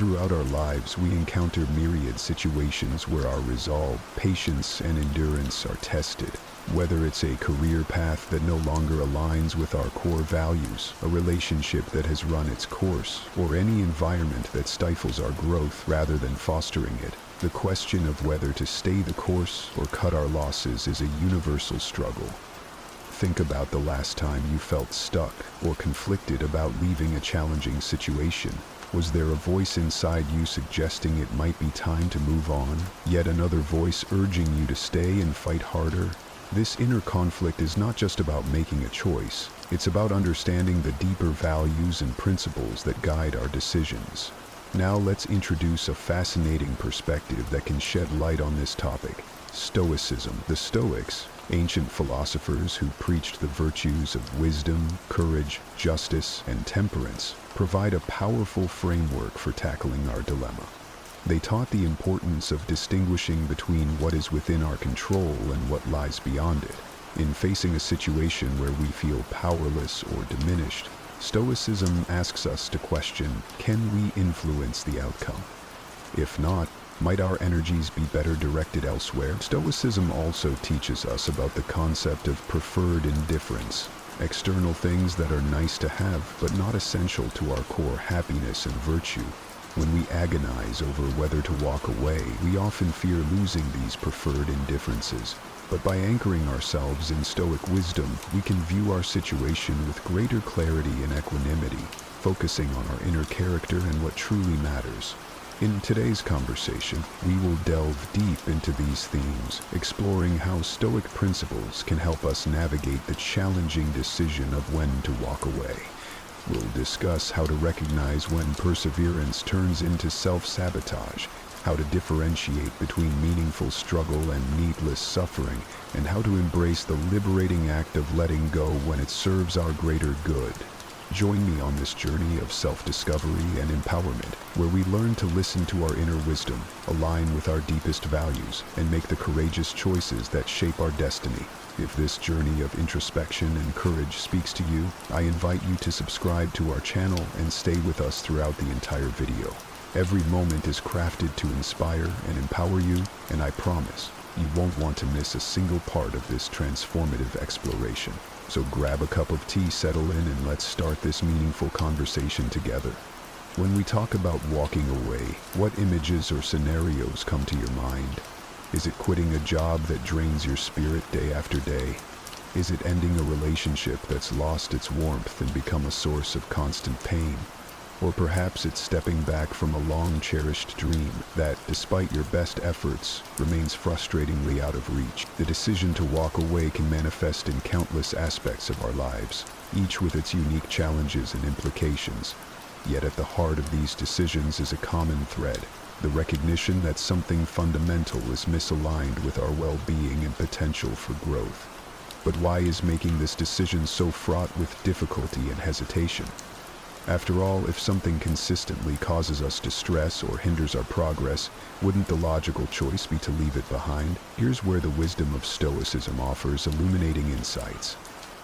Throughout our lives, we encounter myriad situations where our resolve, patience, and endurance are tested. Whether it's a career path that no longer aligns with our core values, a relationship that has run its course, or any environment that stifles our growth rather than fostering it, the question of whether to stay the course or cut our losses is a universal struggle. Think about the last time you felt stuck or conflicted about leaving a challenging situation. Was there a voice inside you suggesting it might be time to move on, yet another voice urging you to stay and fight harder? This inner conflict is not just about making a choice, it's about understanding the deeper values and principles that guide our decisions. Now let's introduce a fascinating perspective that can shed light on this topic: Stoicism. The Stoics, ancient philosophers who preached the virtues of wisdom, courage, justice, and temperance, provide a powerful framework for tackling our dilemma. They taught the importance of distinguishing between what is within our control and what lies beyond it. In facing a situation where we feel powerless or diminished, Stoicism asks us to question, can we influence the outcome? If not, might our energies be better directed elsewhere? Stoicism also teaches us about the concept of preferred indifference, external things that are nice to have but not essential to our core happiness and virtue. When we agonize over whether to walk away, we often fear losing these preferred indifferences. But by anchoring ourselves in Stoic wisdom, we can view our situation with greater clarity and equanimity, focusing on our inner character and what truly matters. In today's conversation, we will delve deep into these themes, exploring how Stoic principles can help us navigate the challenging decision of when to walk away. We'll discuss how to recognize when perseverance turns into self-sabotage, how to differentiate between meaningful struggle and needless suffering, and how to embrace the liberating act of letting go when it serves our greater good. Join me on this journey of self-discovery and empowerment, where we learn to listen to our inner wisdom, align with our deepest values, and make the courageous choices that shape our destiny. If this journey of introspection and courage speaks to you, I invite you to subscribe to our channel and stay with us throughout the entire video. Every moment is crafted to inspire and empower you, and I promise you won't want to miss a single part of this transformative exploration. So grab a cup of tea, settle in, and let's start this meaningful conversation together. When we talk about walking away, what images or scenarios come to your mind? Is it quitting a job that drains your spirit day after day? Is it ending a relationship that's lost its warmth and become a source of constant pain? Or perhaps it's stepping back from a long-cherished dream that, despite your best efforts, remains frustratingly out of reach. The decision to walk away can manifest in countless aspects of our lives, each with its unique challenges and implications. Yet at the heart of these decisions is a common thread: the recognition that something fundamental is misaligned with our well-being and potential for growth. But why is making this decision so fraught with difficulty and hesitation? After all, if something consistently causes us distress or hinders our progress, wouldn't the logical choice be to leave it behind? Here's where the wisdom of Stoicism offers illuminating insights.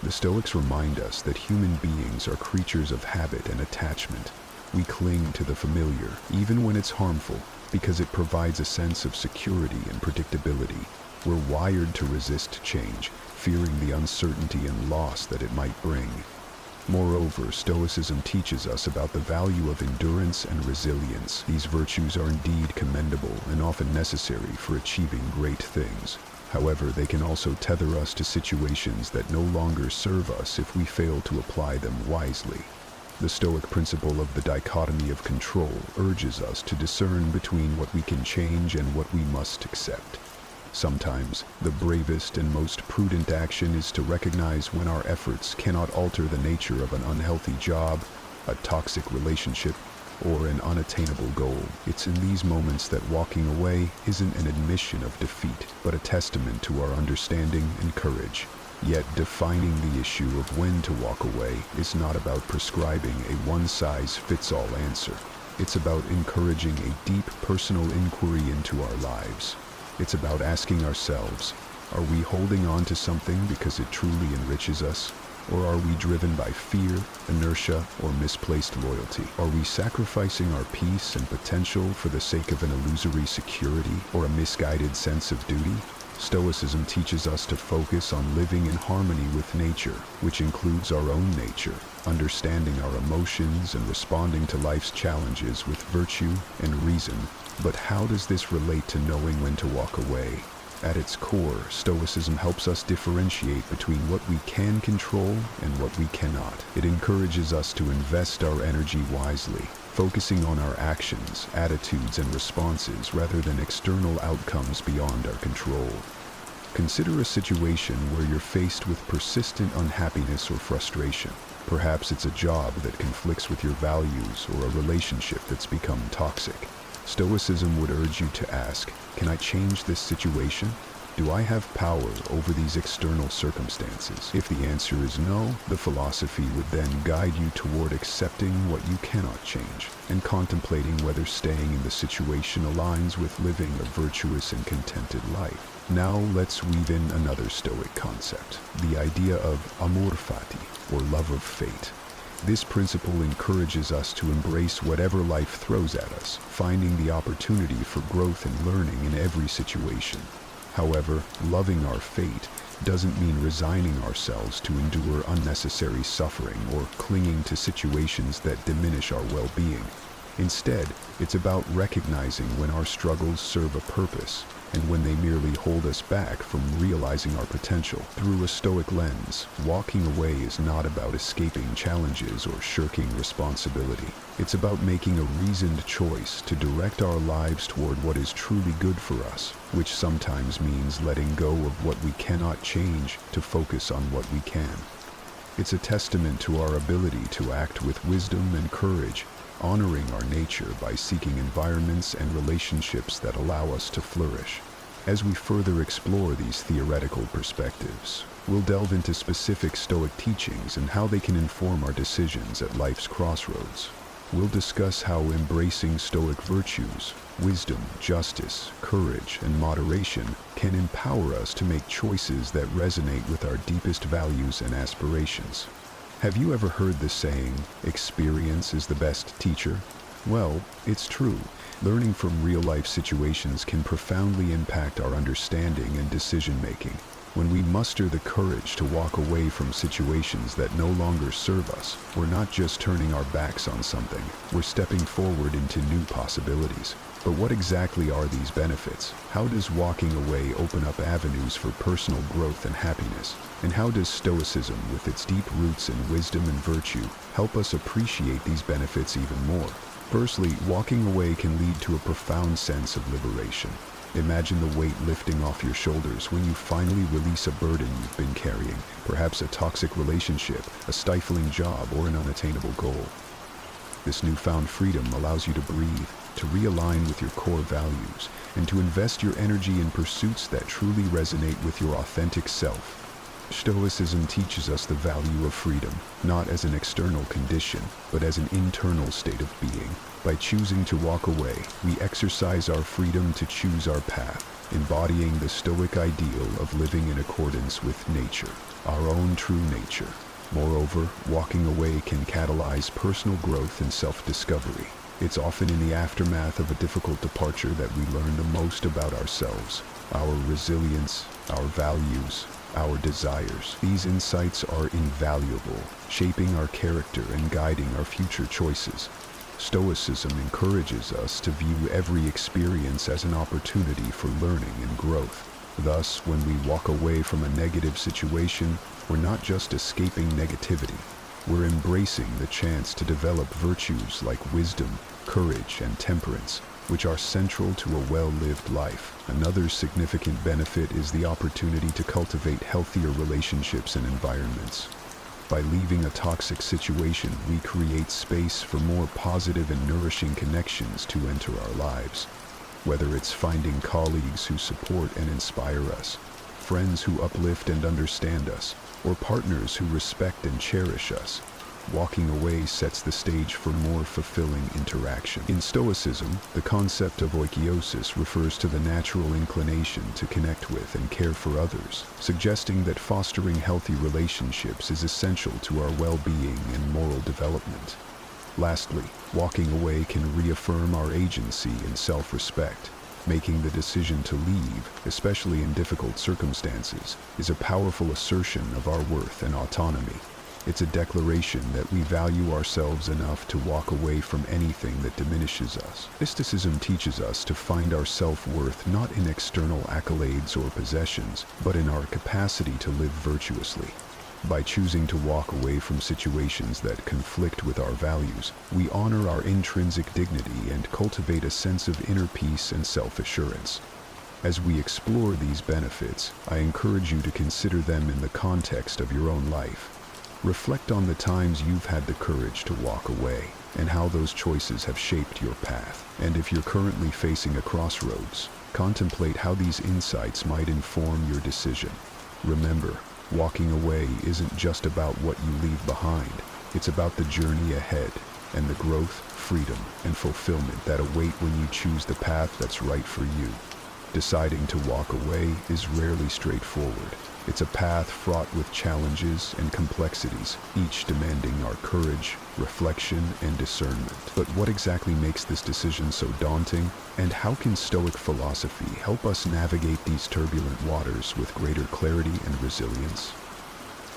The Stoics remind us that human beings are creatures of habit and attachment. We cling to the familiar, even when it's harmful, because it provides a sense of security and predictability. We're wired to resist change, fearing the uncertainty and loss that it might bring. Moreover, Stoicism teaches us about the value of endurance and resilience. These virtues are indeed commendable and often necessary for achieving great things. However, they can also tether us to situations that no longer serve us if we fail to apply them wisely. The Stoic principle of the dichotomy of control urges us to discern between what we can change and what we must accept. Sometimes, the bravest and most prudent action is to recognize when our efforts cannot alter the nature of an unhealthy job, a toxic relationship, or an unattainable goal. It's in these moments that walking away isn't an admission of defeat, but a testament to our understanding and courage. Yet defining the issue of when to walk away is not about prescribing a one-size-fits-all answer. It's about encouraging a deep personal inquiry into our lives. It's about asking ourselves, are we holding on to something because it truly enriches us? Or are we driven by fear, inertia, or misplaced loyalty? Are we sacrificing our peace and potential for the sake of an illusory security or a misguided sense of duty? Stoicism teaches us to focus on living in harmony with nature, which includes our own nature, understanding our emotions and responding to life's challenges with virtue and reason. But how does this relate to knowing when to walk away? At its core, Stoicism helps us differentiate between what we can control and what we cannot. It encourages us to invest our energy wisely, focusing on our actions, attitudes, and responses rather than external outcomes beyond our control. Consider a situation where you're faced with persistent unhappiness or frustration. Perhaps it's a job that conflicts with your values or a relationship that's become toxic. Stoicism would urge you to ask, can I change this situation? Do I have power over these external circumstances? If the answer is no, the philosophy would then guide you toward accepting what you cannot change and contemplating whether staying in the situation aligns with living a virtuous and contented life. Now let's weave in another Stoic concept, the idea of amor fati, or love of fate. This principle encourages us to embrace whatever life throws at us, finding the opportunity for growth and learning in every situation. However, loving our fate doesn't mean resigning ourselves to endure unnecessary suffering or clinging to situations that diminish our well-being. Instead, it's about recognizing when our struggles serve a purpose and when they merely hold us back from realizing our potential. Through a Stoic lens, walking away is not about escaping challenges or shirking responsibility. It's about making a reasoned choice to direct our lives toward what is truly good for us, which sometimes means letting go of what we cannot change to focus on what we can. It's a testament to our ability to act with wisdom and courage, honoring our nature by seeking environments and relationships that allow us to flourish. As we further explore these theoretical perspectives, we'll delve into specific Stoic teachings and how they can inform our decisions at life's crossroads. We'll discuss how embracing Stoic virtues, wisdom, justice, courage, and moderation can empower us to make choices that resonate with our deepest values and aspirations. Have you ever heard the saying, experience is the best teacher? Well, it's true. Learning from real-life situations can profoundly impact our understanding and decision-making. When we muster the courage to walk away from situations that no longer serve us, we're not just turning our backs on something, we're stepping forward into new possibilities. But what exactly are these benefits? How does walking away open up avenues for personal growth and happiness? And how does Stoicism, with its deep roots in wisdom and virtue, help us appreciate these benefits even more? Firstly, walking away can lead to a profound sense of liberation. Imagine the weight lifting off your shoulders when you finally release a burden you've been carrying, perhaps a toxic relationship, a stifling job, or an unattainable goal. This newfound freedom allows you to breathe, to realign with your core values, and to invest your energy in pursuits that truly resonate with your authentic self. Stoicism teaches us the value of freedom, not as an external condition, but as an internal state of being. By choosing to walk away, we exercise our freedom to choose our path, embodying the Stoic ideal of living in accordance with nature, our own true nature. Moreover, walking away can catalyze personal growth and self-discovery. It's often in the aftermath of a difficult departure that we learn the most about ourselves, our resilience, our values, our desires. These insights are invaluable, shaping our character and guiding our future choices. Stoicism encourages us to view every experience as an opportunity for learning and growth. Thus, when we walk away from a negative situation, we're not just escaping negativity. We're embracing the chance to develop virtues like wisdom, courage, and temperance, which are central to a well-lived life. Another significant benefit is the opportunity to cultivate healthier relationships and environments. By leaving a toxic situation, we create space for more positive and nourishing connections to enter our lives. Whether it's finding colleagues who support and inspire us, friends who uplift and understand us, or partners who respect and cherish us, walking away sets the stage for more fulfilling interaction. In Stoicism, the concept of oikeiosis refers to the natural inclination to connect with and care for others, suggesting that fostering healthy relationships is essential to our well-being and moral development. Lastly, walking away can reaffirm our agency and self-respect. Making the decision to leave, especially in difficult circumstances, is a powerful assertion of our worth and autonomy. It's a declaration that we value ourselves enough to walk away from anything that diminishes us. Stoicism teaches us to find our self-worth not in external accolades or possessions, but in our capacity to live virtuously. By choosing to walk away from situations that conflict with our values, we honor our intrinsic dignity and cultivate a sense of inner peace and self-assurance. As we explore these benefits, I encourage you to consider them in the context of your own life. Reflect on the times you've had the courage to walk away, and how those choices have shaped your path. And if you're currently facing a crossroads, contemplate how these insights might inform your decision. Remember, walking away isn't just about what you leave behind. It's about the journey ahead and the growth, freedom, and fulfillment that await when you choose the path that's right for you. Deciding to walk away is rarely straightforward. It's a path fraught with challenges and complexities, each demanding our courage, reflection, and discernment. But what exactly makes this decision so daunting? And how can Stoic philosophy help us navigate these turbulent waters with greater clarity and resilience?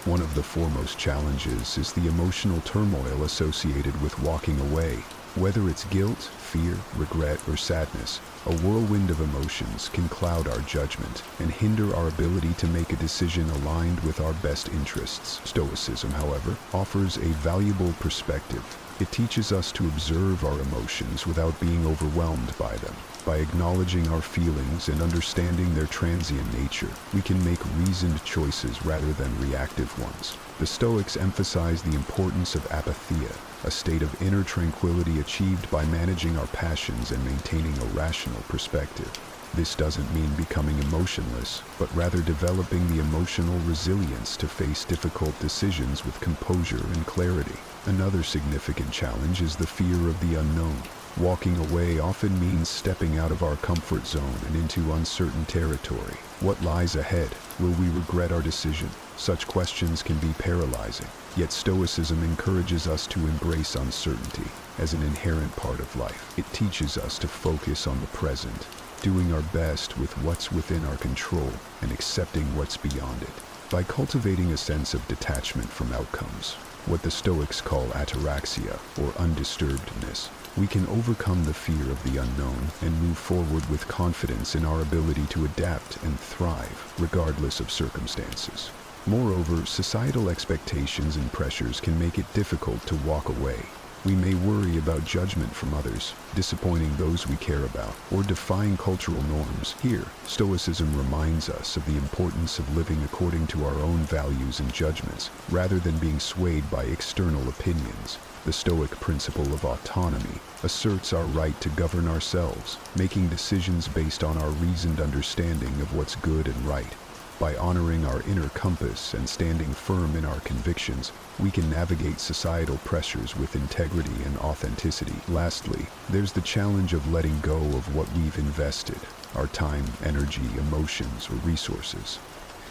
One of the foremost challenges is the emotional turmoil associated with walking away. Whether it's guilt, fear, regret, or sadness, a whirlwind of emotions can cloud our judgment and hinder our ability to make a decision aligned with our best interests. Stoicism, however, offers a valuable perspective. It teaches us to observe our emotions without being overwhelmed by them. By acknowledging our feelings and understanding their transient nature, we can make reasoned choices rather than reactive ones. The Stoics emphasize the importance of apatheia, a state of inner tranquility achieved by managing our passions and maintaining a rational perspective. This doesn't mean becoming emotionless, but rather developing the emotional resilience to face difficult decisions with composure and clarity. Another significant challenge is the fear of the unknown. Walking away often means stepping out of our comfort zone and into uncertain territory. What lies ahead? Will we regret our decision? Such questions can be paralyzing. Yet Stoicism encourages us to embrace uncertainty as an inherent part of life. It teaches us to focus on the present, doing our best with what's within our control and accepting what's beyond it. By cultivating a sense of detachment from outcomes, what the Stoics call ataraxia, or undisturbedness, we can overcome the fear of the unknown and move forward with confidence in our ability to adapt and thrive, regardless of circumstances. Moreover, societal expectations and pressures can make it difficult to walk away. We may worry about judgment from others, disappointing those we care about, or defying cultural norms. Here, Stoicism reminds us of the importance of living according to our own values and judgments, rather than being swayed by external opinions. The Stoic principle of autonomy asserts our right to govern ourselves, making decisions based on our reasoned understanding of what's good and right. By honoring our inner compass and standing firm in our convictions, we can navigate societal pressures with integrity and authenticity. Lastly, there's the challenge of letting go of what we've invested, our time, energy, emotions, or resources.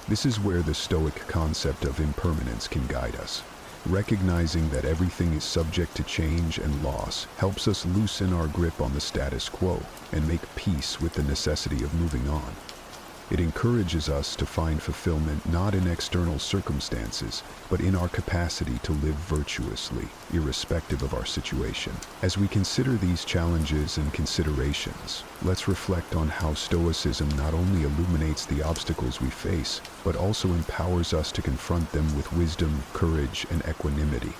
This is where the Stoic concept of impermanence can guide us. Recognizing that everything is subject to change and loss helps us loosen our grip on the status quo and make peace with the necessity of moving on. It encourages us to find fulfillment not in external circumstances, but in our capacity to live virtuously, irrespective of our situation. As we consider these challenges and considerations, let's reflect on how Stoicism not only illuminates the obstacles we face, but also empowers us to confront them with wisdom, courage, and equanimity.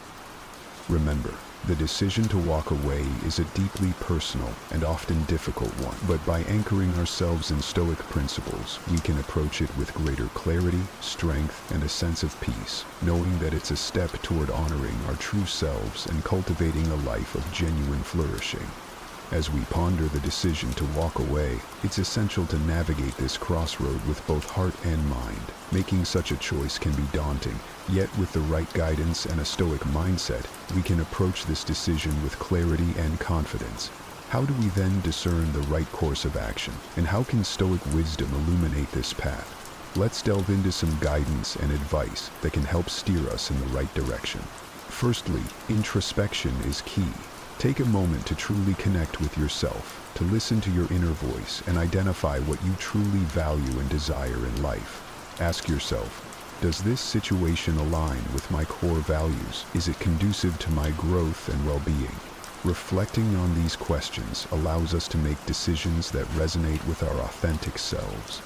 Remember, the decision to walk away is a deeply personal and often difficult one, but by anchoring ourselves in Stoic principles, we can approach it with greater clarity, strength, and a sense of peace, knowing that it's a step toward honoring our true selves and cultivating a life of genuine flourishing. As we ponder the decision to walk away, it's essential to navigate this crossroad with both heart and mind. Making such a choice can be daunting, yet with the right guidance and a Stoic mindset, we can approach this decision with clarity and confidence. How do we then discern the right course of action, and how can Stoic wisdom illuminate this path? Let's delve into some guidance and advice that can help steer us in the right direction. Firstly, introspection is key. Take a moment to truly connect with yourself, to listen to your inner voice and identify what you truly value and desire in life. Ask yourself, does this situation align with my core values? Is it conducive to my growth and well-being? Reflecting on these questions allows us to make decisions that resonate with our authentic selves.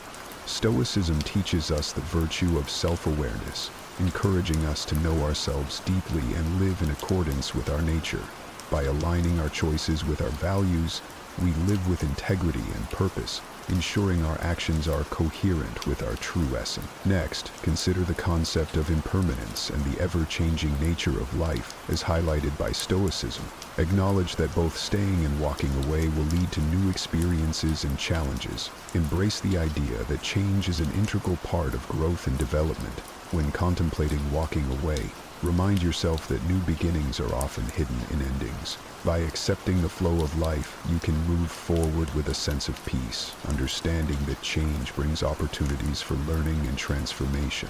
Stoicism teaches us the virtue of self-awareness, encouraging us to know ourselves deeply and live in accordance with our nature. By aligning our choices with our values, we live with integrity and purpose, ensuring our actions are coherent with our true essence. Next, consider the concept of impermanence and the ever-changing nature of life, as highlighted by Stoicism. Acknowledge that both staying and walking away will lead to new experiences and challenges. Embrace the idea that change is an integral part of growth and development. When contemplating walking away, remind yourself that new beginnings are often hidden in endings. By accepting the flow of life, you can move forward with a sense of peace, understanding that change brings opportunities for learning and transformation.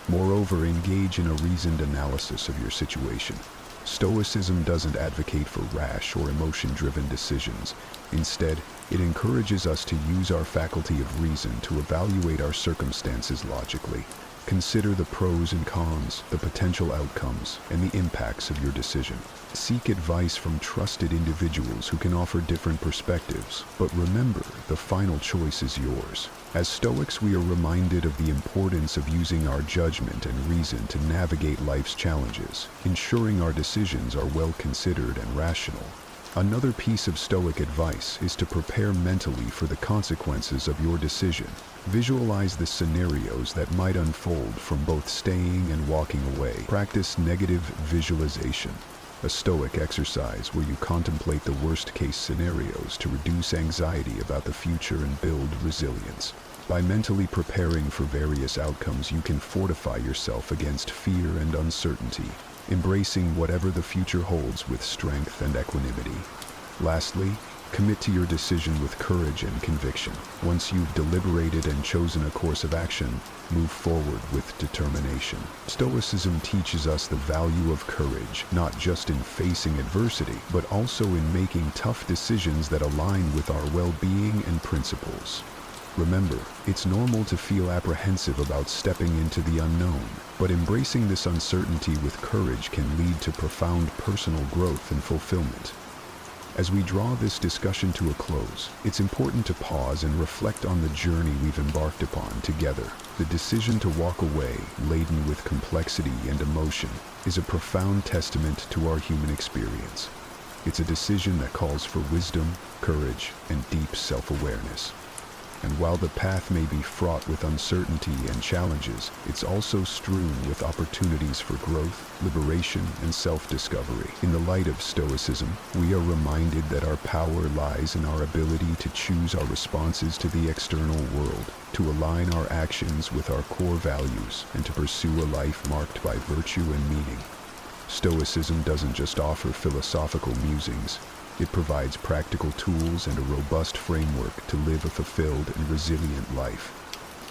Moreover, engage in a reasoned analysis of your situation. Stoicism doesn't advocate for rash or emotion-driven decisions. Instead, it encourages us to use our faculty of reason to evaluate our circumstances logically. Consider the pros and cons, the potential outcomes, and the impacts of your decision. Seek advice from trusted individuals who can offer different perspectives, but remember, the final choice is yours. As Stoics, we are reminded of the importance of using our judgment and reason to navigate life's challenges, ensuring our decisions are well considered and rational. Another piece of Stoic advice is to prepare mentally for the consequences of your decision. Visualize the scenarios that might unfold from both staying and walking away. Practice negative visualization, a Stoic exercise where you contemplate the worst-case scenarios to reduce anxiety about the future and build resilience. By mentally preparing for various outcomes, you can fortify yourself against fear and uncertainty, embracing whatever the future holds with strength and equanimity. Lastly, commit to your decision with courage and conviction. Once you've deliberated and chosen a course of action, move forward with determination. Stoicism teaches us the value of courage, not just in facing adversity, but also in making tough decisions that align with our well-being and principles. Remember, it's normal to feel apprehensive about stepping into the unknown, but embracing this uncertainty with courage can lead to profound personal growth and fulfillment. As we draw this discussion to a close, it's important to pause and reflect on the journey we've embarked upon together. The decision to walk away, laden with complexity and emotion, is a profound testament to our human experience. It's a decision that calls for wisdom, courage, and deep self-awareness. And while the path may be fraught with uncertainty and challenges, it's also strewn with opportunities for growth, liberation, and self-discovery. In the light of Stoicism, we are reminded that our power lies in our ability to choose our responses to the external world, to align our actions with our core values, and to pursue a life marked by virtue and meaning. Stoicism doesn't just offer philosophical musings. It provides practical tools and a robust framework to live a fulfilled and resilient life.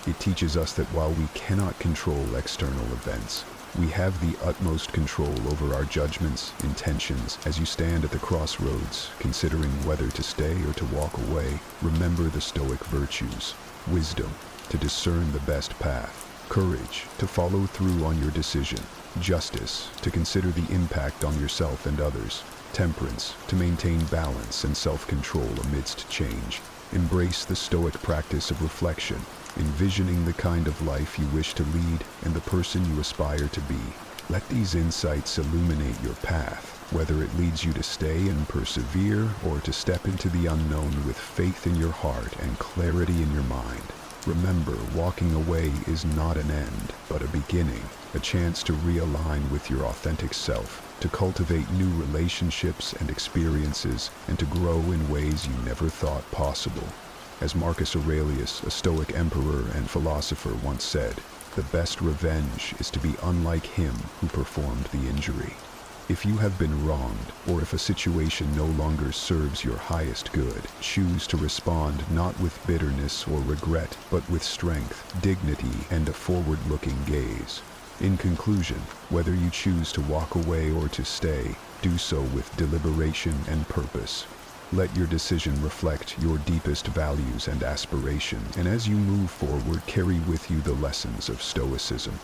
It teaches us that while we cannot control external events, we have the utmost control over our judgments, intentions. As you stand at the crossroads, considering whether to stay or to walk away, remember the Stoic virtues: wisdom, to discern the best path; courage, to follow through on your decision; justice, to consider the impact on yourself and others; temperance, to maintain balance and self-control amidst change. Embrace the Stoic practice of reflection, envisioning the kind of life you wish to lead and the person you aspire to be. Let these insights illuminate your path, whether it leads you to stay and persevere or to step into the unknown with faith in your heart and clarity in your mind. Remember, walking away is not an end, but a beginning, a chance to realign with your authentic self, to cultivate new relationships and experiences, and to grow in ways you never thought possible. As Marcus Aurelius, a Stoic emperor and philosopher, once said, "The best revenge is to be unlike him who performed the injury." If you have been wronged, or if a situation no longer serves your highest good, choose to respond not with bitterness or regret, but with strength, dignity, and a forward-looking gaze. In conclusion, whether you choose to walk away or to stay, do so with deliberation and purpose. Let your decision reflect your deepest values and aspirations, and as you move forward, carry with you the lessons of Stoicism.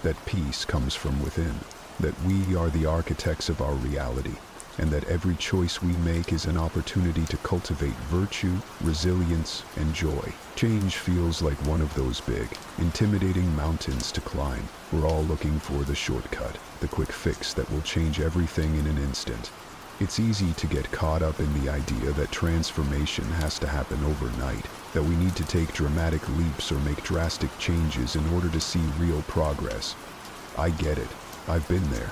That peace comes from within, that we are the architects of our reality, and that every choice we make is an opportunity to cultivate virtue, resilience, and joy. Change feels like one of those big, intimidating mountains to climb. We're all looking for the shortcut, the quick fix that will change everything in an instant. It's easy to get caught up in the idea that transformation has to happen overnight, that we need to take dramatic leaps or make drastic changes in order to see real progress. I get it. I've been there.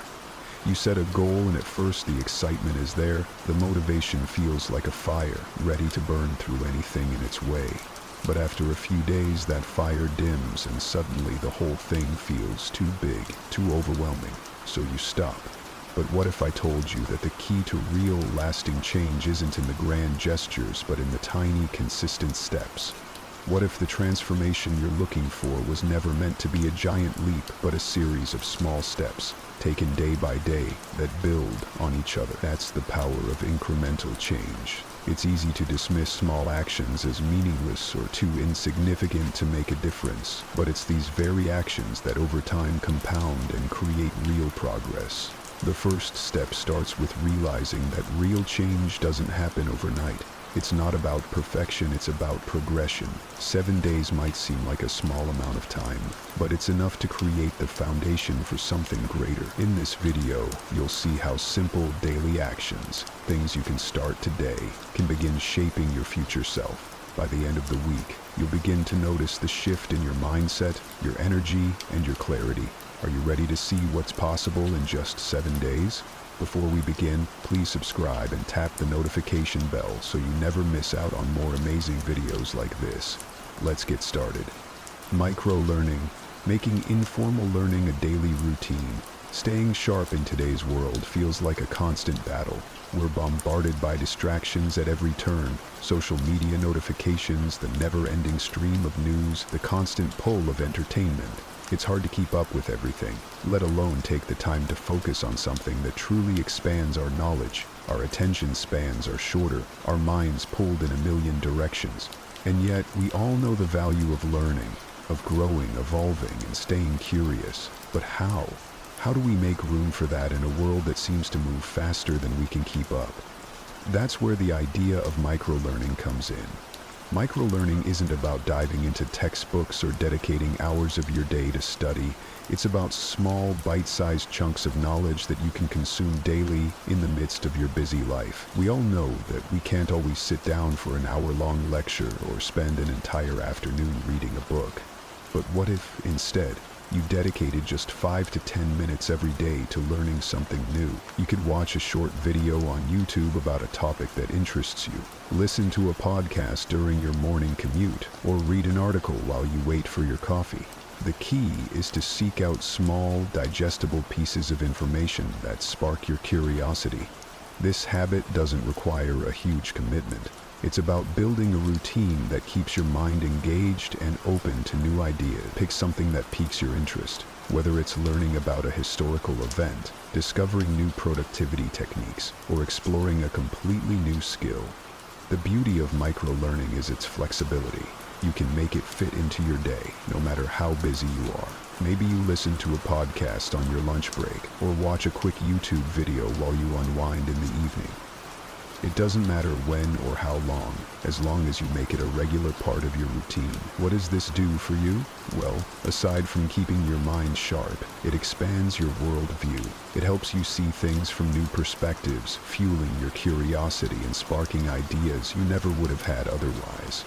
You set a goal and at first the excitement is there, the motivation feels like a fire, ready to burn through anything in its way. But after a few days that fire dims and suddenly the whole thing feels too big, too overwhelming, so you stop. But what if I told you that the key to real, lasting change isn't in the grand gestures, but in the tiny, consistent steps? What if the transformation you're looking for was never meant to be a giant leap, but a series of small steps, taken day by day, that build on each other? That's the power of incremental change. It's easy to dismiss small actions as meaningless or too insignificant to make a difference, but it's these very actions that over time compound and create real progress. The first step starts with realizing that real change doesn't happen overnight. It's not about perfection, it's about progression. 7 days might seem like a small amount of time, but it's enough to create the foundation for something greater. In this video, you'll see how simple daily actions, things you can start today, can begin shaping your future self. By the end of the week, you'll begin to notice the shift in your mindset, your energy, and your clarity. Are you ready to see what's possible in just 7 days? Before we begin, please subscribe and tap the notification bell so you never miss out on more amazing videos like this. Let's get started. Micro-learning, making informal learning a daily routine. Staying sharp in today's world feels like a constant battle. We're bombarded by distractions at every turn, social media notifications, the never-ending stream of news, the constant pull of entertainment. It's hard to keep up with everything, let alone take the time to focus on something that truly expands our knowledge. Our attention spans are shorter, our minds pulled in a million directions. And yet, we all know the value of learning, of growing, evolving, and staying curious. But how? How do we make room for that in a world that seems to move faster than we can keep up? That's where the idea of micro-learning comes in. Micro-learning isn't about diving into textbooks or dedicating hours of your day to study. It's about small, bite-sized chunks of knowledge that you can consume daily in the midst of your busy life. We all know that we can't always sit down for an hour-long lecture or spend an entire afternoon reading a book. But what if, instead, you dedicated just 5 to 10 minutes every day to learning something new? You could watch a short video on YouTube about a topic that interests you, listen to a podcast during your morning commute, or read an article while you wait for your coffee. The key is to seek out small, digestible pieces of information that spark your curiosity. This habit doesn't require a huge commitment. It's about building a routine that keeps your mind engaged and open to new ideas. Pick something that piques your interest, whether it's learning about a historical event, discovering new productivity techniques, or exploring a completely new skill. The beauty of micro-learning is its flexibility. You can make it fit into your day, no matter how busy you are. Maybe you listen to a podcast on your lunch break, or watch a quick YouTube video while you unwind in the evening. It doesn't matter when or how long as you make it a regular part of your routine. What does this do for you? Well, aside from keeping your mind sharp, it expands your worldview. It helps you see things from new perspectives, fueling your curiosity and sparking ideas you never would have had otherwise.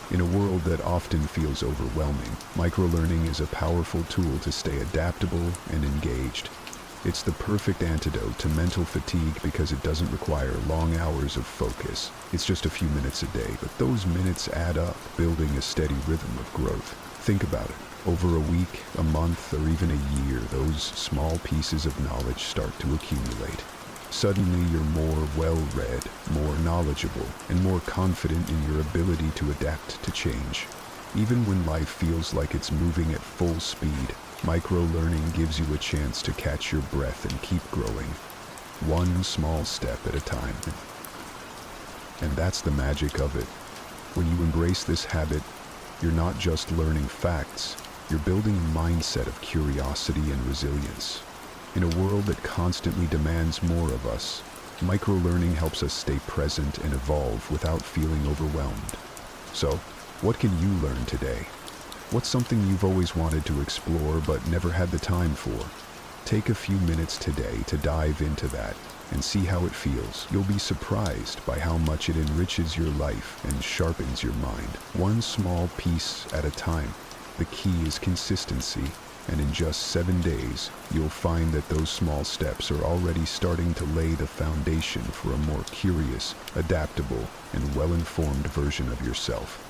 In a world that often feels overwhelming, microlearning is a powerful tool to stay adaptable and engaged. It's the perfect antidote to mental fatigue because it doesn't require long hours of focus. It's just a few minutes a day, but those minutes add up, building a steady rhythm of growth. Think about it. Over a week, a month, or even a year, those small pieces of knowledge start to accumulate. Suddenly, you're more well-read, more knowledgeable, and more confident in your ability to adapt to change. Even when life feels like it's moving at full speed, micro-learning gives you a chance to catch your breath and keep growing, one small step at a time. And that's the magic of it. When you embrace this habit, you're not just learning facts, you're building a mindset of curiosity and resilience. In a world that constantly demands more of us, micro-learning helps us stay present and evolve without feeling overwhelmed. So, what can you learn today? What's something you've always wanted to explore but never had the time for? Take a few minutes today to dive into that and see how it feels. You'll be surprised by how much it enriches your life and sharpens your mind, one small piece at a time. The key is consistency, and in just 7 days, you'll find that those small steps are already starting to lay the foundation for a more curious, adaptable, and well-informed version of yourself.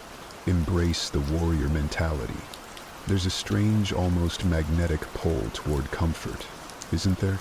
Embrace the warrior mentality. There's a strange, almost magnetic pull toward comfort, isn't there?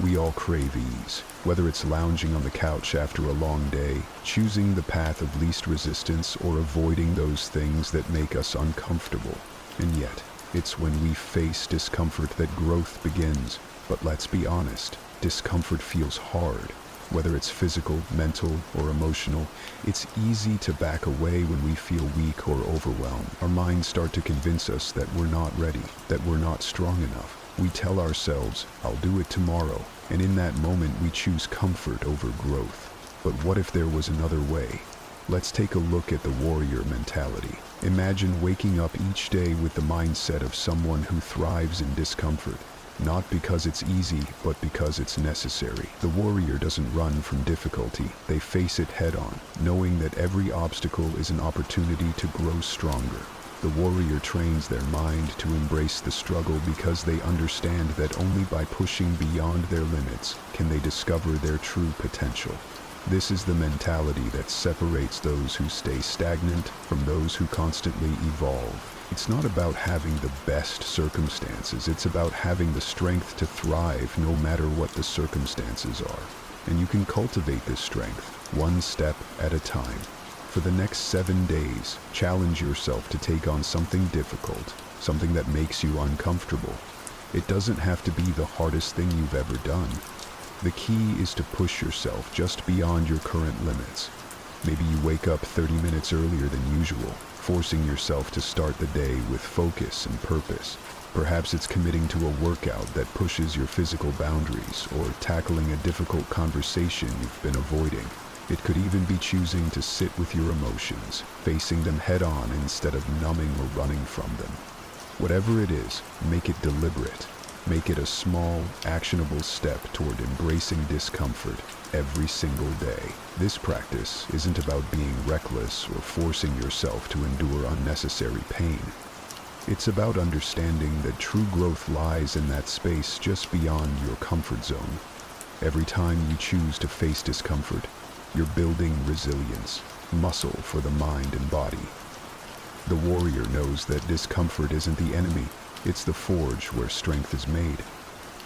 We all crave ease, whether it's lounging on the couch after a long day, choosing the path of least resistance, or avoiding those things that make us uncomfortable. And yet, it's when we face discomfort that growth begins. But let's be honest, discomfort feels hard. Whether it's physical, mental, or emotional, it's easy to back away when we feel weak or overwhelmed. Our minds start to convince us that we're not ready, that we're not strong enough. We tell ourselves, I'll do it tomorrow, and in that moment we choose comfort over growth. But what if there was another way? Let's take a look at the warrior mentality. Imagine waking up each day with the mindset of someone who thrives in discomfort. Not because it's easy, but because it's necessary. The warrior doesn't run from difficulty. They face it head-on, knowing that every obstacle is an opportunity to grow stronger. The warrior trains their mind to embrace the struggle because they understand that only by pushing beyond their limits can they discover their true potential. This is the mentality that separates those who stay stagnant from those who constantly evolve. It's not about having the best circumstances, it's about having the strength to thrive no matter what the circumstances are. And you can cultivate this strength, one step at a time. For the next 7 days, challenge yourself to take on something difficult, something that makes you uncomfortable. It doesn't have to be the hardest thing you've ever done. The key is to push yourself just beyond your current limits. Maybe you wake up 30 minutes earlier than usual, forcing yourself to start the day with focus and purpose. Perhaps it's committing to a workout that pushes your physical boundaries, or tackling a difficult conversation you've been avoiding. It could even be choosing to sit with your emotions, facing them head-on instead of numbing or running from them. Whatever it is, make it deliberate. Make it a small, actionable step toward embracing discomfort every single day. This practice isn't about being reckless or forcing yourself to endure unnecessary pain. It's about understanding that true growth lies in that space just beyond your comfort zone. Every time you choose to face discomfort, you're building resilience, muscle for the mind and body. The warrior knows that discomfort isn't the enemy. It's the forge where strength is made.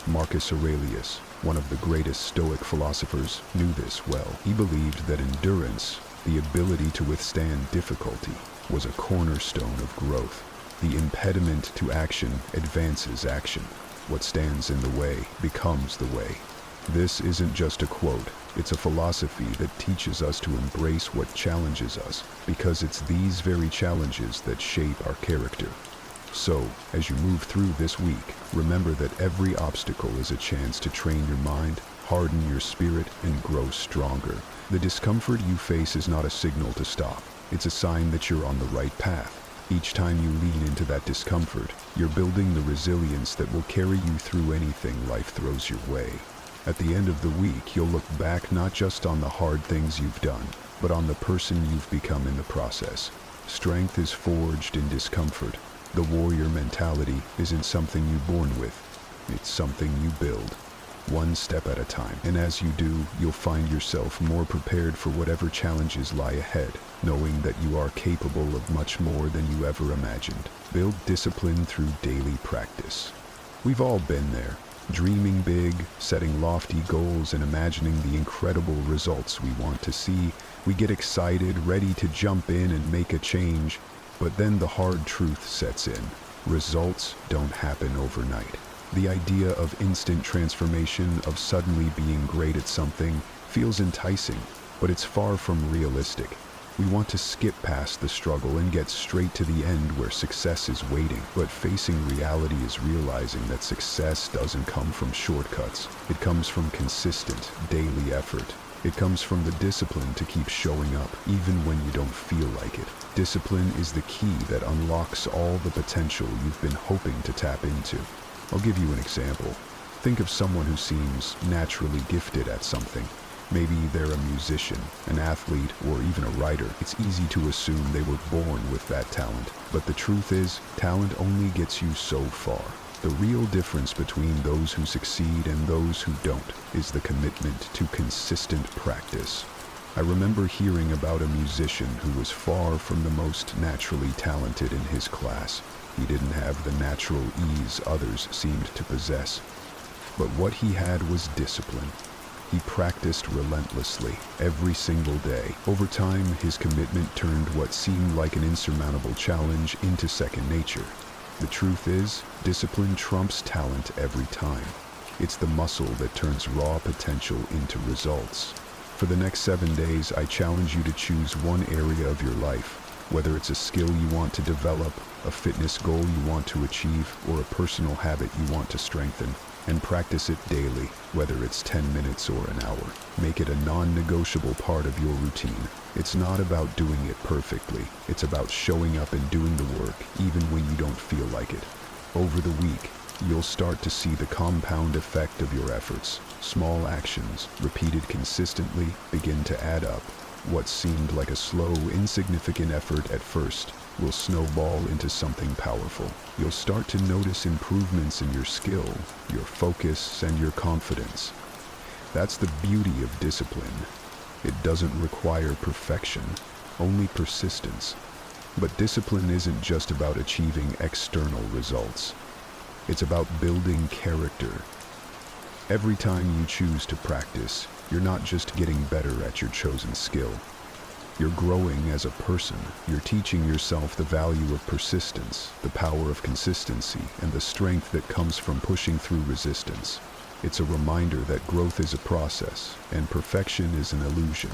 Marcus Aurelius, one of the greatest Stoic philosophers, knew this well. He believed that endurance, the ability to withstand difficulty, was a cornerstone of growth. The impediment to action advances action. What stands in the way becomes the way. This isn't just a quote, it's a philosophy that teaches us to embrace what challenges us, because it's these very challenges that shape our character. So, as you move through this week, remember that every obstacle is a chance to train your mind, harden your spirit, and grow stronger. The discomfort you face is not a signal to stop. It's a sign that you're on the right path. Each time you lean into that discomfort, you're building the resilience that will carry you through anything life throws your way. At the end of the week, you'll look back not just on the hard things you've done, but on the person you've become in the process. Strength is forged in discomfort. The warrior mentality isn't something you're born with. It's something you build, one step at a time. And as you do, you'll find yourself more prepared for whatever challenges lie ahead, knowing that you are capable of much more than you ever imagined. Build discipline through daily practice. We've all been there, dreaming big, setting lofty goals, and imagining the incredible results we want to see. We get excited, ready to jump in and make a change, but then the hard truth sets in. Results don't happen overnight. The idea of instant transformation, of suddenly being great at something, feels enticing, but it's far from realistic. We want to skip past the struggle and get straight to the end where success is waiting. But facing reality is realizing that success doesn't come from shortcuts. It comes from consistent, daily effort. It comes from the discipline to keep showing up, even when you don't feel like it. Discipline is the key that unlocks all the potential you've been hoping to tap into. I'll give you an example. Think of someone who seems naturally gifted at something. Maybe they're a musician, an athlete, or even a writer. It's easy to assume they were born with that talent. But the truth is, talent only gets you so far. The real difference between those who succeed and those who don't is the commitment to consistent practice. I remember hearing about a musician who was far from the most naturally talented in his class. He didn't have the natural ease others seemed to possess. But what he had was discipline. He practiced relentlessly, every single day. Over time, his commitment turned what seemed like an insurmountable challenge into second nature. The truth is, discipline trumps talent every time. It's the muscle that turns raw potential into results. For the next 7 days, I challenge you to choose one area of your life, whether it's a skill you want to develop, a fitness goal you want to achieve, or a personal habit you want to strengthen, and practice it daily, whether it's 10 minutes or an hour. Make it a non-negotiable part of your routine. It's not about doing it perfectly. It's about showing up and doing the work, even when you don't feel like it. Over the week, you'll start to see the compound effect of your efforts. Small actions, repeated consistently, begin to add up. What seemed like a slow, insignificant effort at first will snowball into something powerful. You'll start to notice improvements in your skill, your focus, and your confidence. That's the beauty of discipline. It doesn't require perfection, only persistence. But discipline isn't just about achieving external results. It's about building character. Every time you choose to practice, you're not just getting better at your chosen skill. You're growing as a person. You're teaching yourself the value of persistence, the power of consistency, and the strength that comes from pushing through resistance. It's a reminder that growth is a process, and perfection is an illusion.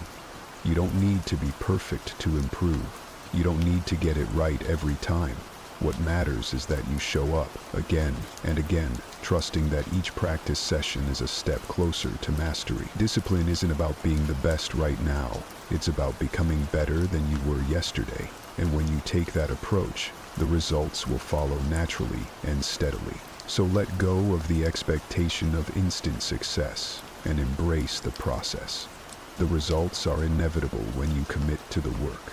You don't need to be perfect to improve. You don't need to get it right every time. What matters is that you show up again and again, trusting that each practice session is a step closer to mastery. Discipline isn't about being the best right now. It's about becoming better than you were yesterday. And when you take that approach, the results will follow naturally and steadily. So let go of the expectation of instant success and embrace the process. The results are inevitable when you commit to the work.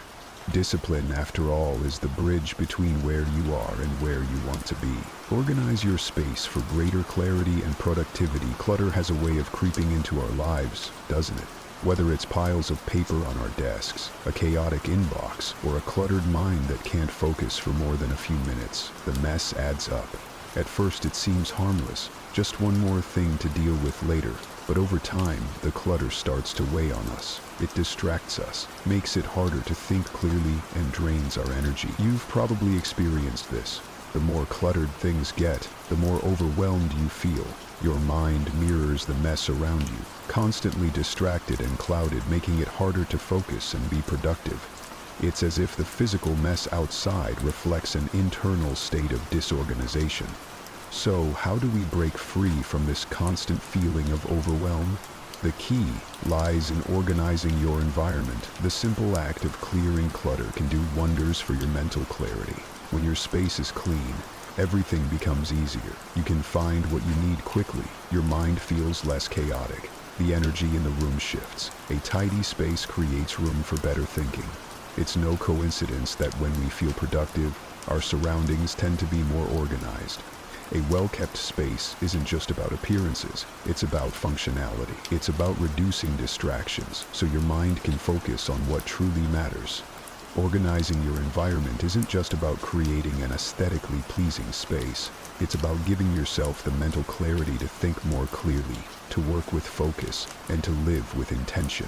Discipline, after all, is the bridge between where you are and where you want to be. Organize your space for greater clarity and productivity. Clutter has a way of creeping into our lives, doesn't it? Whether it's piles of paper on our desks, a chaotic inbox, or a cluttered mind that can't focus for more than a few minutes, the mess adds up. At first it seems harmless, just one more thing to deal with later. But over time, the clutter starts to weigh on us. It distracts us, makes it harder to think clearly, and drains our energy. You've probably experienced this. The more cluttered things get, the more overwhelmed you feel. Your mind mirrors the mess around you, constantly distracted and clouded, making it harder to focus and be productive. It's as if the physical mess outside reflects an internal state of disorganization. So, how do we break free from this constant feeling of overwhelm? The key lies in organizing your environment. The simple act of clearing clutter can do wonders for your mental clarity. When your space is clean, everything becomes easier. You can find what you need quickly. Your mind feels less chaotic. The energy in the room shifts. A tidy space creates room for better thinking. It's no coincidence that when we feel productive, our surroundings tend to be more organized. A well-kept space isn't just about appearances, it's about functionality. It's about reducing distractions so your mind can focus on what truly matters. Organizing your environment isn't just about creating an aesthetically pleasing space. It's about giving yourself the mental clarity to think more clearly, to work with focus, and to live with intention.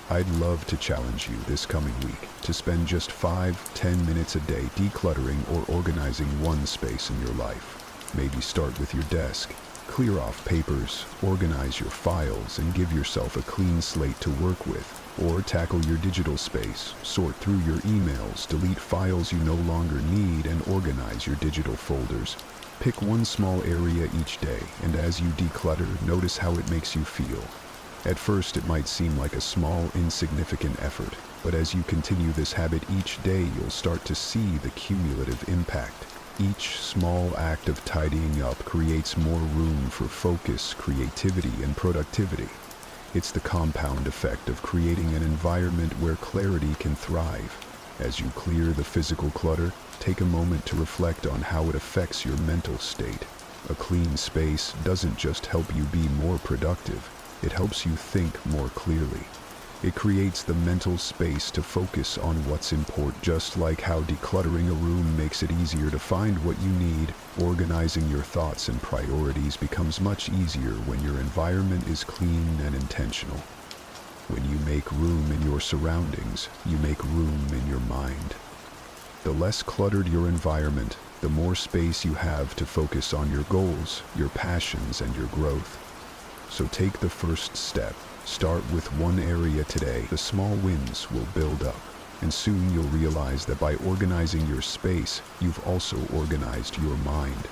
I'd love to challenge you this coming week to spend just 5-10 minutes a day decluttering or organizing one space in your life. Maybe start with your desk. Clear off papers, organize your files, and give yourself a clean slate to work with. Or tackle your digital space, sort through your emails, delete files you no longer need, and organize your digital folders. Pick one small area each day, and as you declutter, notice how it makes you feel. At first, it might seem like a small, insignificant effort, but as you continue this habit each day, you'll start to see the cumulative impact. Each small act of tidying up creates more room for focus, creativity, and productivity. It's the compound effect of creating an environment where clarity can thrive. As you clear the physical clutter, take a moment to reflect on how it affects your mental state. A clean space doesn't just help you be more productive, it helps you think more clearly. It creates the mental space to focus on what's important. Just like how decluttering a room makes it easier to find what you need, organizing your thoughts and priorities becomes much easier when your environment is clean and intentional. When you make room in your surroundings, you make room in your mind. The less cluttered your environment, the more space you have to focus on your goals, your passions, and your growth. So take the first step. Start with one area today. The small wins will build up, and soon you'll realize that by organizing your space, you've also organized your mind.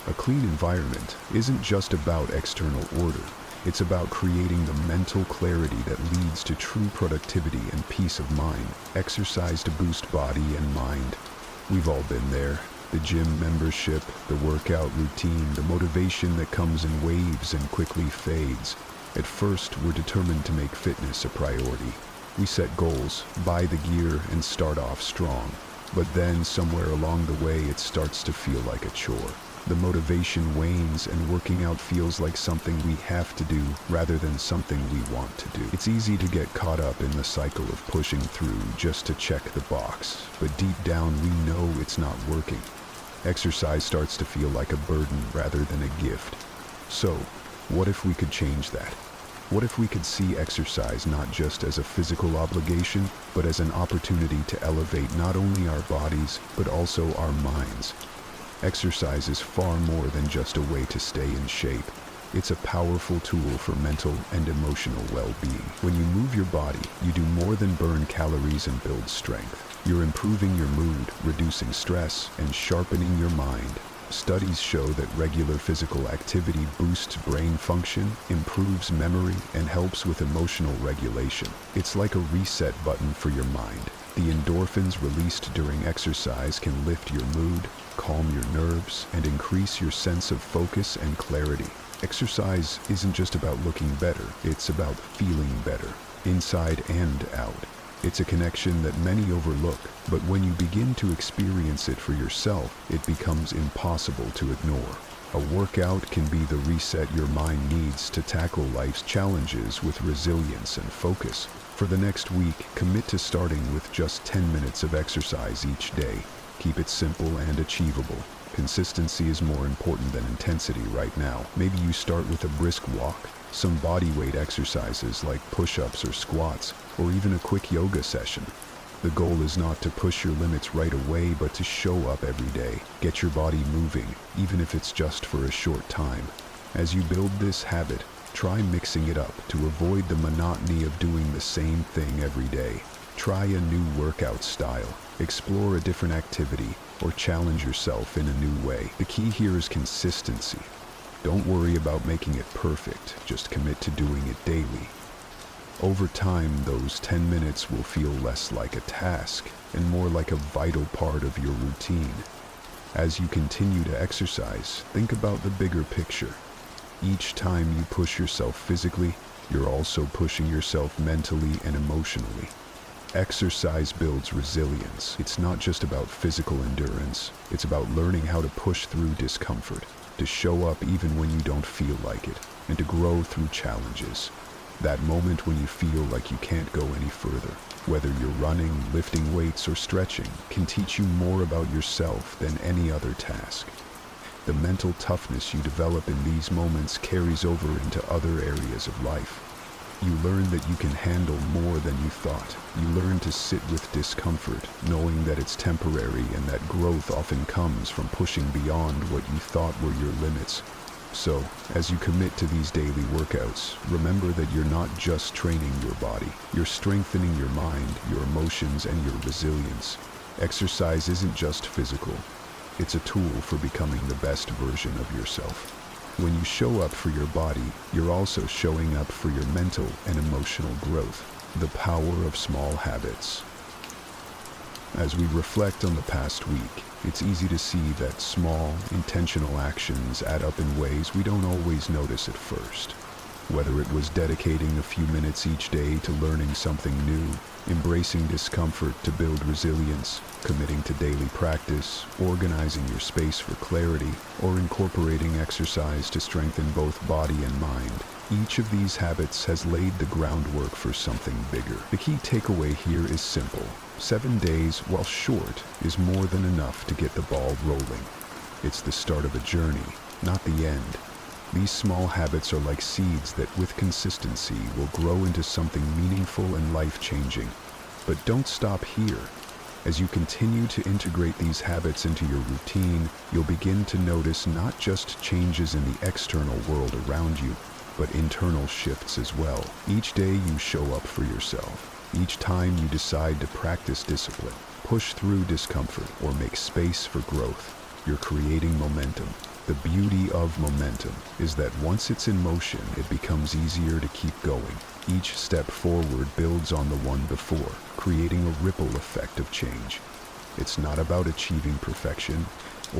A clean environment isn't just about external order. It's about creating the mental clarity that leads to true productivity and peace of mind. Exercise to boost body and mind. We've all been there. The gym membership, the workout routine, the motivation that comes in waves and quickly fades. At first, we're determined to make fitness a priority. We set goals, buy the gear, and start off strong. But then, somewhere along the way, it starts to feel like a chore. The motivation wanes, and working out feels like something we have to do rather than something we want to do. It's easy to get caught up in the cycle of pushing through just to check the box, but deep down we know it's not working. Exercise starts to feel like a burden rather than a gift. So, what if we could change that? What if we could see exercise not just as a physical obligation, but as an opportunity to elevate not only our bodies, but also our minds? Exercise is far more than just a way to stay in shape. It's a powerful tool for mental and emotional well-being. When you move your body, you do more than burn calories and build strength. You're improving your mood, reducing stress, and sharpening your mind. Studies show that regular physical activity boosts brain function, improves memory, and helps with emotional regulation. It's like a reset button for your mind. The endorphins released during exercise can lift your mood, calm your nerves, and increase your sense of focus and clarity. Exercise isn't just about looking better, it's about feeling better, inside and out. It's a connection that many overlook, but when you begin to experience it for yourself, it becomes impossible to ignore. A workout can be the reset your mind needs to tackle life's challenges with resilience and focus. For the next week, commit to starting with just 10 minutes of exercise each day. Keep it simple and achievable. Consistency is more important than intensity right now. Maybe you start with a brisk walk, some body weight exercises like push-ups or squats, or even a quick yoga session. The goal is not to push your limits right away, but to show up every day. Get your body moving, even if it's just for a short time. As you build this habit, try mixing it up to avoid the monotony of doing the same thing every day. Try a new workout style, explore a different activity, or challenge yourself in a new way. The key here is consistency. Don't worry about making it perfect, just commit to doing it daily. Over time, those 10 minutes will feel less like a task and more like a vital part of your routine. As you continue to exercise, think about the bigger picture. Each time you push yourself physically, you're also pushing yourself mentally and emotionally. Exercise builds resilience. It's not just about physical endurance. It's about learning how to push through discomfort, to show up even when you don't feel like it, and to grow through challenges. That moment when you feel like you can't go any further, whether you're running, lifting weights, or stretching, can teach you more about yourself than any other task. The mental toughness you develop in these moments carries over into other areas of life. You learn that you can handle more than you thought. You learn to sit with discomfort, knowing that it's temporary and that growth often comes from pushing beyond what you thought were your limits. So, as you commit to these daily workouts, remember that you're not just training your body. You're strengthening your mind, your emotions, and your resilience. Exercise isn't just physical. It's a tool for becoming the best version of yourself. When you show up for your body, you're also showing up for your mental and emotional growth. The power of small habits. As we reflect on the past week, it's easy to see that small, intentional actions add up in ways we don't always notice at first. Whether it was dedicating a few minutes each day to learning something new, embracing discomfort to build resilience, committing to daily practice, organizing your space for clarity, or incorporating exercise to strengthen both body and mind, each of these habits has laid the groundwork for something bigger. The key takeaway here is simple. 7 days, while short, is more than enough to get the ball rolling. It's the start of a journey, not the end. These small habits are like seeds that, with consistency, will grow into something meaningful and life-changing. But don't stop here. As you continue to integrate these habits into your routine, you'll begin to notice not just changes in the external world around you, but internal shifts as well. Each day you show up for yourself. Each time you decide to practice discipline, push through discomfort, or make space for growth, you're creating momentum. The beauty of momentum is that once it's in motion, it becomes easier to keep going. Each step forward builds on the one before, creating a ripple effect of change. It's not about achieving perfection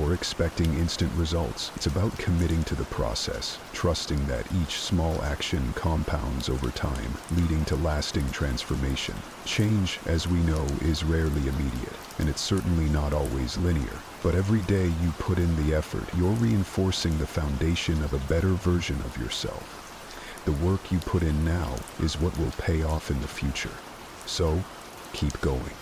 or expecting instant results. It's about committing to the process, trusting that each small action compounds over time, leading to lasting transformation. Change, as we know, is rarely immediate, and it's certainly not always linear. But every day you put in the effort, you're reinforcing the foundation of a better version of yourself. The work you put in now is what will pay off in the future. So, keep going.